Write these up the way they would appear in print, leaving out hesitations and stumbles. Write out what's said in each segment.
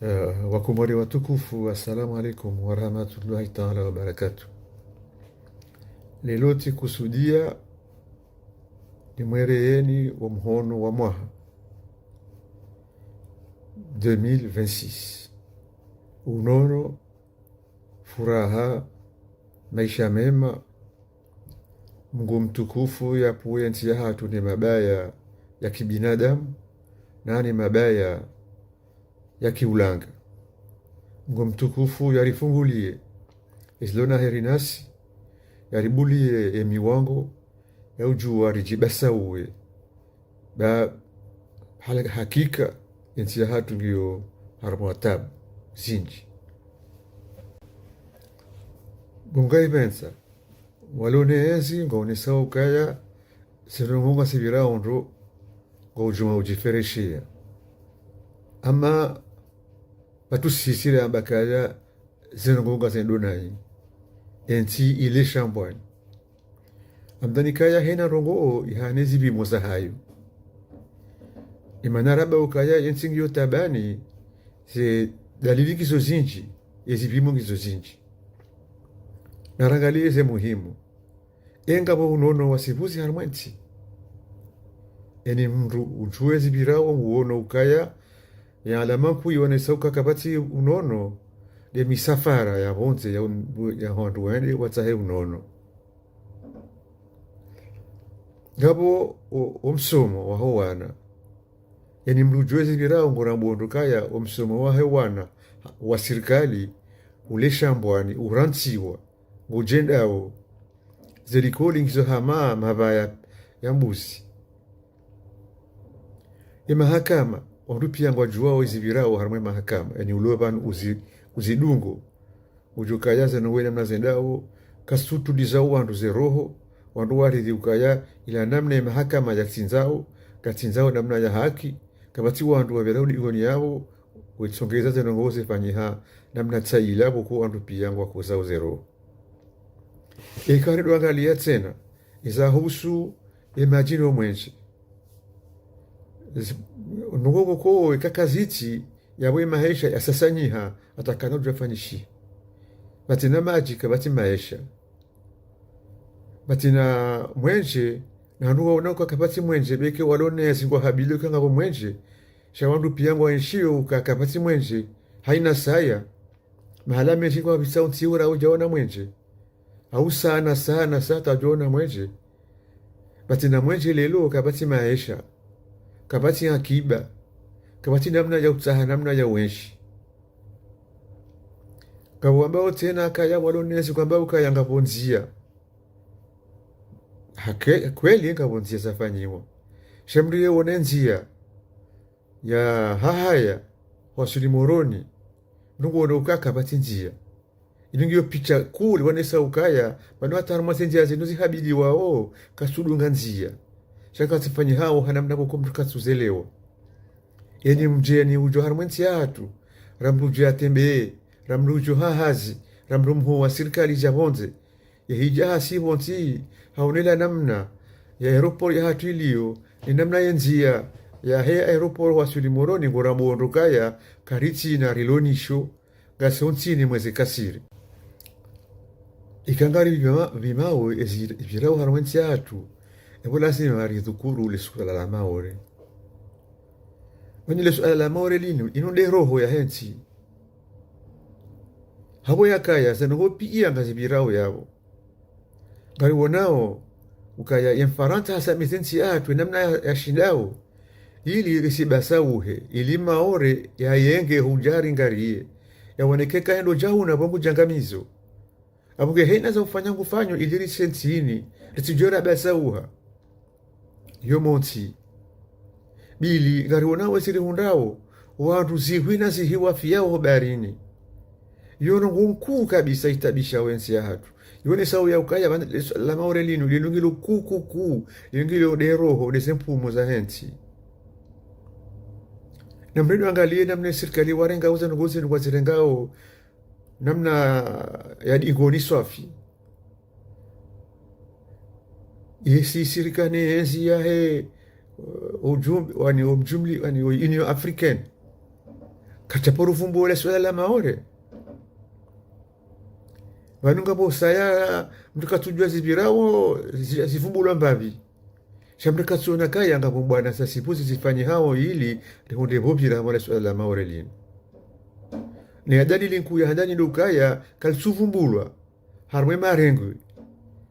Wakumari watukufu, assalamu alaikum warahmatullahi taala wabarakatu. Lelo tikusudia ni mwereeni wa mhono wa mwaha 2026, unono, furaha, maisha mema. Mungu mtukufu yapuye nti ya hatu ni mabaya ya kibinadamu na ni mabaya ya kiulanga. Mungu mtukufu yarifungulie islona herinasi, yaribulie emiwango ya ujua rijibasauwe ba hakika nti ya hatu ngiyo harmuatabu zinji bungai bensa walonezi ngaunisao kaya sinongunga sibira ondo ngaujuma ujifereshia ama batusisire ambakaya zinongunga zendonai enti ile shambwani amdani kaya hena rongo ihanezi bimoza hayo imanaraba ukaya enti ngiyo tabani se dalili kizo zinji ezipimo kizo zinji narangalie ze muhimu engabo unono wasibuzi harmwensi eni mru ujue zibirawo uono ukaya ya alama kuione sauka kabati unono de misafara ya honze ya hondu wende watahe unono gabo omsomo wa howana eni mru ujue zibirawo ngorambondo kaya omsomo wa hewana wa serikali ule shambwani urantiwa ngujendao zerikoli ngizo hama mabaya ya mbuzi mahakama wandu pia ngwajuao izibirao harumwe mahakama yani uloban uzidungo ujukaya zanowena mnazendao kasutu dizao wandu zeroho wandu waridhi ukaya ila namna ya mahakama ya katinzao namna ya haki kabati wandu wabelaudi igoni yao wetsongeza zenongoze fanyiha namna tsaila buku wandu pia ngwakuzao zeroho ikari duangalia tena izahusu imajino mwenshi nungogo ko ikakaziti yawe maisha yasasanyiha atakana ujafanishi batina majika bati maisha batina mwenje na nuwa unauka kapati mwenje beke walone zingwa habili kanga mwenje shawandu piyango enshio ukakapati mwenje haina saya mahala meshi kwa bisa untiura ujaona mwenje au sana sata jona mwenje batina mwenje lelo kabati maisha kabati akiba kabati namna ya utaha namna ya wenshi kawambao tena kaya walonezi kwamba ukaya ngabonzia kweli ngabonzia safanyiwa shamriye wonenzia ya hahaya wasulimoroni nungu wana ukaka bati njia inungiyo picha kuli wanesa ukaya bano hataruma senjia zinuzi habili wao kasudunga nzia shaka tifanyi hao hanamna kukumtu kasuzelewa yani mjeni ujo harumwensi hatu ramrujo ya tembe ramrujo hahazi ramrumho wa sirikali jabonze ya hija hasibonsi haunela namna ya aeroport ya hatu iliyo ni namna ya njia ya he aeroport wa sulimoroni ngoramuondo kaya kariti na rilonisho gasontsini mweze kasiri ikangari vimao virao harumwensi hatu ebo lazima waridhukuru le suala la maore wani le suala la maore lino inunde roho ya hensi habo yakaya zanongo piia ngazibirao yabo ngari wonao ukaya yemfaranta hasa mizensi atu namna ya shindao ili isibasauhe ili maore ya yenge hujari ngariye ya wanekeka endo jahu na bongo jangamizo abuge heina za ufanya ngufanyo ili risentini risijora basauha yomonti bili gari wonawe siri hundao wandu zihwina zihiwa fiyao barini yono ngunkuu kabisa itabisha wensi ya hatu yone sawu ya ukaya la maure linu linungilo kuku linungilo deroho desempumo za henti na mredo angalie namna serikali warenga uza nugozi nugwazirengao namna ya ingoni swafi yesi sirikane enzi ya he ujumbe wani umjumli wani Union Africaine kachaporo vumbula swala la maore vanunga bosaya mtukatujua zibirawo zivumbulwa mbavi shamrikatsona kaya ngabo bwana sasipuzi zifanye hao ili lihunde bobira wala swala la maore lino ni adali nkuya handani ndukaya kalsuvumbulwa harmwe marengo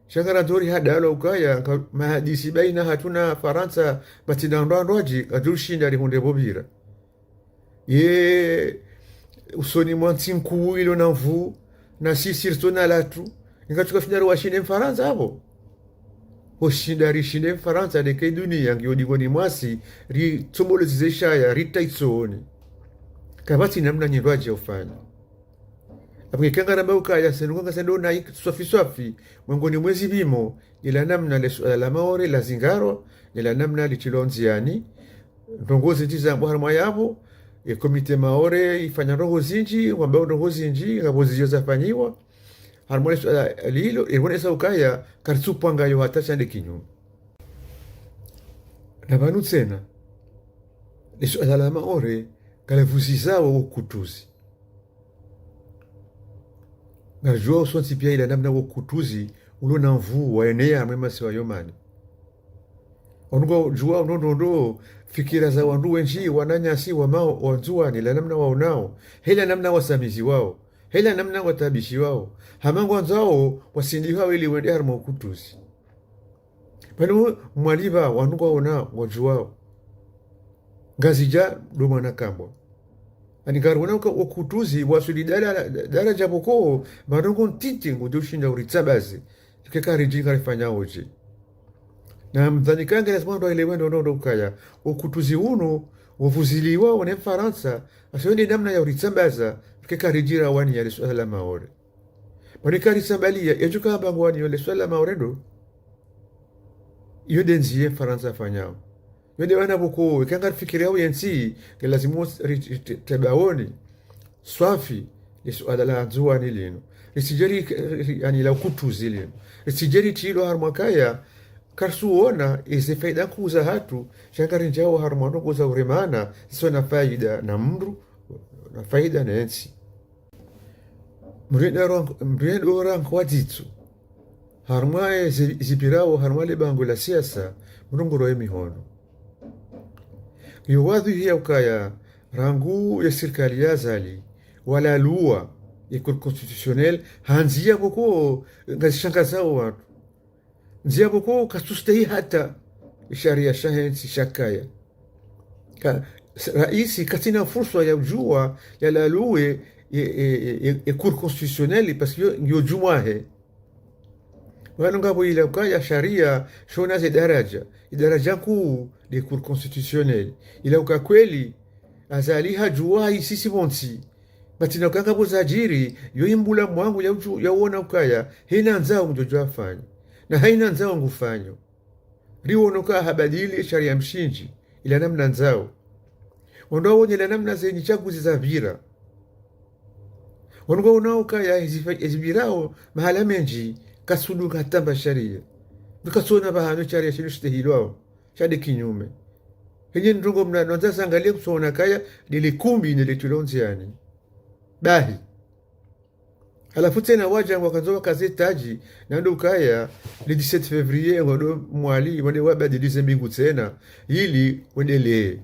shangara dori hadalo ukaya mahadisi baina hatuna Faransa batindandandwaji kadushinda lihunde bobira ye usoni mwanti nkuu ilo na mvu na sisi rtona latu ingatuka finaro washinde Faransa hapo hoshinda rishinde Faransa deke dunia ngiyodigoni mwasi ri tombolo zizeshaya ritaitsoni kabati namna nyindwaje ufanya apike kangara mbauka ya senunga sendo na swafi mwengoni mwezi bimo ila namna la maore la zingaro ila namna lichilonziani ndongozi ntizambo harma yabo komite maore ifanya roho zinji wambao roho zinji ngabozi ziyozafanyiwa harmoni lilo irwonesa ukaya karsupanga yo hata chande kinyume na banu tsena liso la maore kalavuzizawo okutuzi ngajua usonsi pia ila namna wokutuzi ulo na mvu waenea mwema siwa yomani onugo jua ndo fikira za wandu wenji wananyasi wamao wanzuani la namna waonao hela namna wasamizi wao hela namna watabishi wao hamangu wanzao wasindi wao ili wende harma ukutuzi panu mwaliba wandu waona wajuao ngazija domana kambo anikarwana ukutuzi wasuli dala jaboko marongo ntintingu dushinda uritsabazi kekari karifanya oje na mdhani kange lazima ndo elewe ndo ukaya ukutuzi uno wavuziliwa wane Faransa asione namna ya uritsambaza kekarijira wani ya swala la maore panikari sambalia ejuka bangu wani ya swala la maore ndo yodenzie Faransa fanyao yode wana boko kanga fikiria yensi ke lazima tabaoni swafi swala la zuani lino risijeri yani la ukutuzi lino risijeri tilo harmakaya karsuona izi faida kuza hatu shankari njao harmono kuza uremana sio na faida na mru na faida na ensi mrendo rank wajitsu harmae zipirao harmale bango la siasa mrunguro emihono yuwadhi hiya ukaya rangu ya serikali ya zali wala lua ya constitutionnel hanzia boko ngazishangaza watu nzia boko kasustehi hata sharia shahensi shakaya raisi katina fursa ya ujua ya lalue ya cour constitutionnel parce que ndio jumahe wanu ngabo ile ukaya sharia shona ze daraja kuu de cour constitutionnel ile ukakweli azaliha jua sisi bonsi batina ukanga bozajiri yo imbula mwangu ya uona ukaya hina nzao mjojo afanya na haina nzao ngufanyo riwonoka habadili sharia mshinji ila namna nzao ondoa wonye ila namna zenye chaguzi za vira ondoa unaoka ya ezibirao mahala menji kasudu katamba sharia nikasona bahano sharia shinushite hilwao shade kinyume henye ndungo mna nwanza sangalia kusona kaya nilikumbi nilitulonziani bahi halafu tena waja wakanzoa kazetaji na ndo kaya le 17 février ngodo mwali wende wabadilize mbingu tena ili wendelee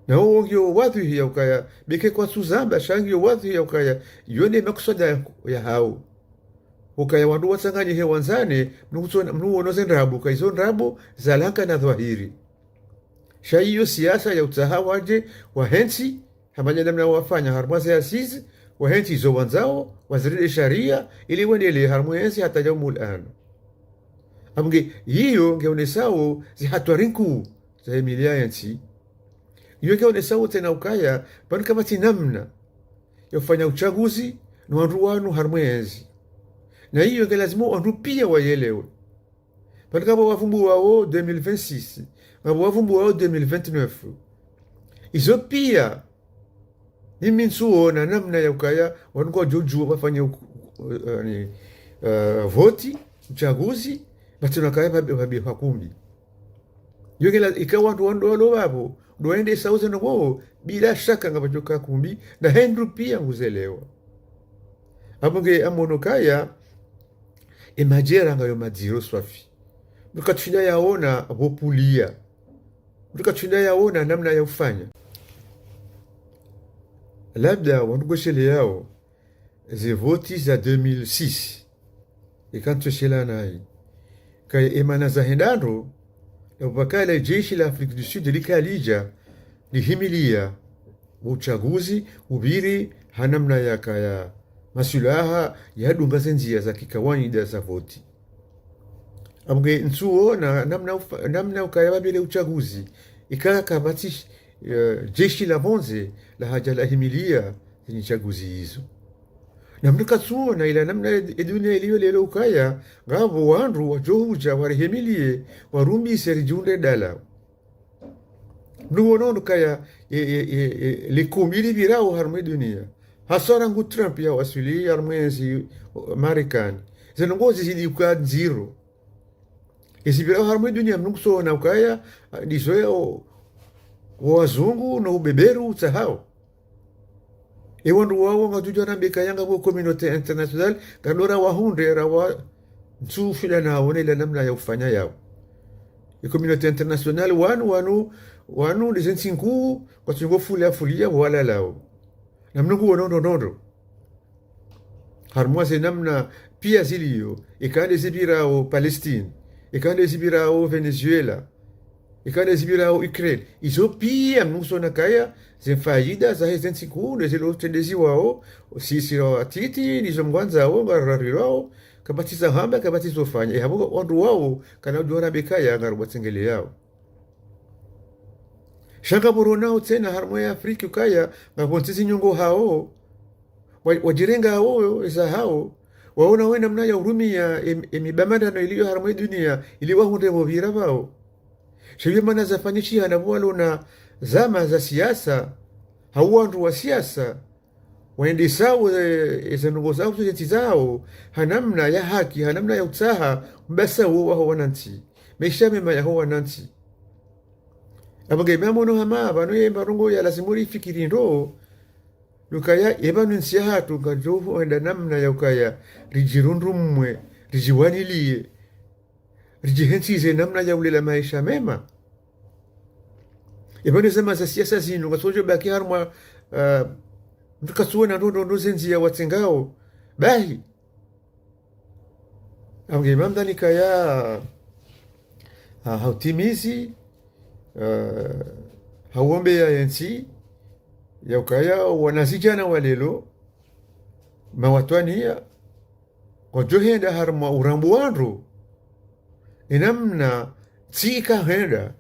na huo watu hiya ukaya beke kwa suzamba shangi watu hiya ukaya yone makusada ya hao ukaya wandu wasanganye hewanzane mnuonoze nrabu kaizo nrabu zalaka na dhahiri shaiyo siasa ya utahawaje wahensi hamanya namna wafanya harmaza ya sisi wahensi zo wanzao waziride sharia ili wendele harmoyensi hata jaumul ano amge hiyo ngeonesao zihatwarinku za emilia yensi hiyo ngeonesao tena ukaya bani kama tinamna yofanya uchaguzi na wandu wanu harmoyensi na hiyo nge lazima wandu pia wayelewe bani kama wafumbu wao 2026 kama wafumbu wao 2029 izo pia mimi nsuona namna ya ukaya wanukua joju wafanya voti uchaguzi batuna kaya babi hakumbi yongela ikawa wandu walo wabo doende sauze no bila shaka ngabajoka kumbi na hendu pia nguzelewa abunge amonokaya emajera ngayo madziro swafi mukatufina yaona bopulia mukatufina yaona namna ya ufanya labda wandugoshele yao ze voti za 2006 ikantoshela nai kaya emana za hendando wakala jeshi la Afrika du Sud likalija lihimilia uchaguzi ubiri hanamna yakaya masulaha yadunga zenjia za kikawaida za voti amge nsuo na namna ukaya babile uchaguzi ikakabati jeshi la bonze la haja la himilia zenye chaguzi hizo na mnikatsuo na ila namna edunia iliyo lelo ukaya ngabo wandu wajohuja warihemilie warumbi serijunde dala nuwonondo kaya likumbili virao harme dunia hasara ngu Trump ya wasuli harmezi Marekani zenongozi zili ukaya zero isi virao harme dunia mnukso na ukaya disoya wazungu na ubeberu utsahao ewandu wawo ngatuja beka yanga bo community international kanora wahunde rawa nsufila na wone la namna ya ufanya yao community international wanu lisensingu kwa tungo fulia wala lao namnungu wonondo harmwa se namna pia zilio ikande zibirao Palestine ikande zibirao Venezuela ikande zibirao Ukraine izo pia mnusona kaya zenfaida za hezensi kuu zilo tendezi wao sisi wa titi nizo mwanza wao ngarariro kabatiza hamba kabatizo fanya habo wandu wao kana jora bekaya ngarwa tsengele yao shaka borona tena harmo ya Afrika kaya ngabontisi nyongo hao wajirenga hao za hao waona wena mna ya urumi ya emibamada no iliyo harmo dunia iliwa hunde bovira bao shewe mana zafanyishi hanabwalo na zama za siasa hawandu wa siasa waende sawa ezenongo zao zeti zao hanamna ya haki hanamna ya utsaha mbasa wa wananchi mesha mema ya wananchi abage mamono hama bano yembarongo ya lazimuri fikiri ndo lukaya ebanu nsia hatu ngajofu enda namna ya ukaya rijirundumwe rijiwanilie rijihensize namna ya ulela maisha mema ebanu zama za siasa zinu ngasojo baki harma mtukasuona ndo zenjia watsengao bahi abage mamdani kaya hautimizi hauombe ya yensi ya ukaya wanazijana walelo mawatwania kwa johenda harma urambu wandu inamna tsika henda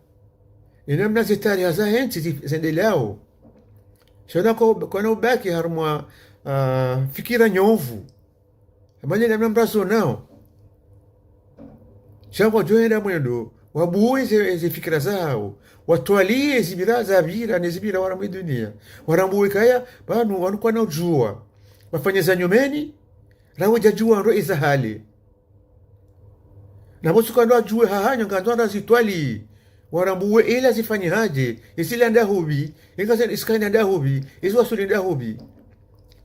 inamna zitari haza hensi zendelao shona kwa ubaki harma fikira nyovu amanye namna mraso nao shakwa johenda mwendo wabuwe ze fikira zao watwalie zibira za vira ne zibira waramwe dunia warambuwe kaya banu wanukwa na ujua wafanye za nyomeni rawe jajua ndo iza hali na bosuka ndo ajue hahanya ngando ndo zitwali warambuwe ila zifanye haje isila nda hubi ingaza iskani nda hubi izwa suli nda hubi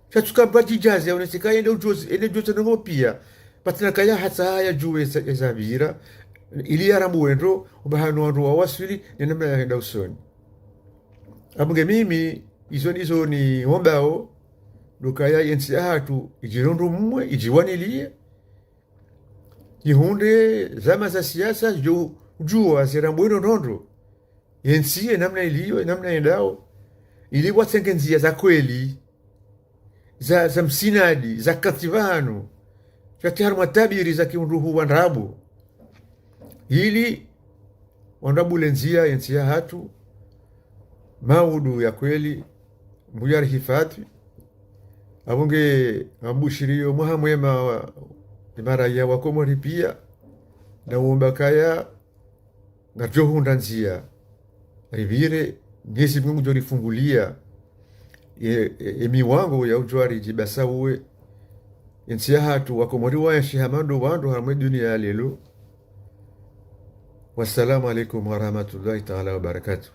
chatuka baji jaze unesika ende ujuzi ende jote ngo pia patina kaya hata haya juwe za vira ili yarambuwe ndo ubahanu wandu wa wasili ni namna ya henda usoni abuge mimi izo ni hombao lukaya yensi ahatu ijirondu mwe ijiwanilie ihunde zama za siasa jua zirambuwe nondo yensi namna iliyo namna endao ili watsengenzia za kweli za msinadi za kativano chati harma tabiri za kiunduhu wandrabu ili wandrabule nzia yensi ahatu maudu ya kweli mbuyari hifadhi abunge ambushirio mwaha mwema imara ya wakomori pia na uombakaya na johunda nzia rivire nyesi mungu jorifungulia miwango ya ujwari jibasa uwe yensi ahatu wakomori wa shihamando wandu hamwe dunia ya lelo. Wassalamu alaikum warahmatullahi ta'ala wabarakatuh.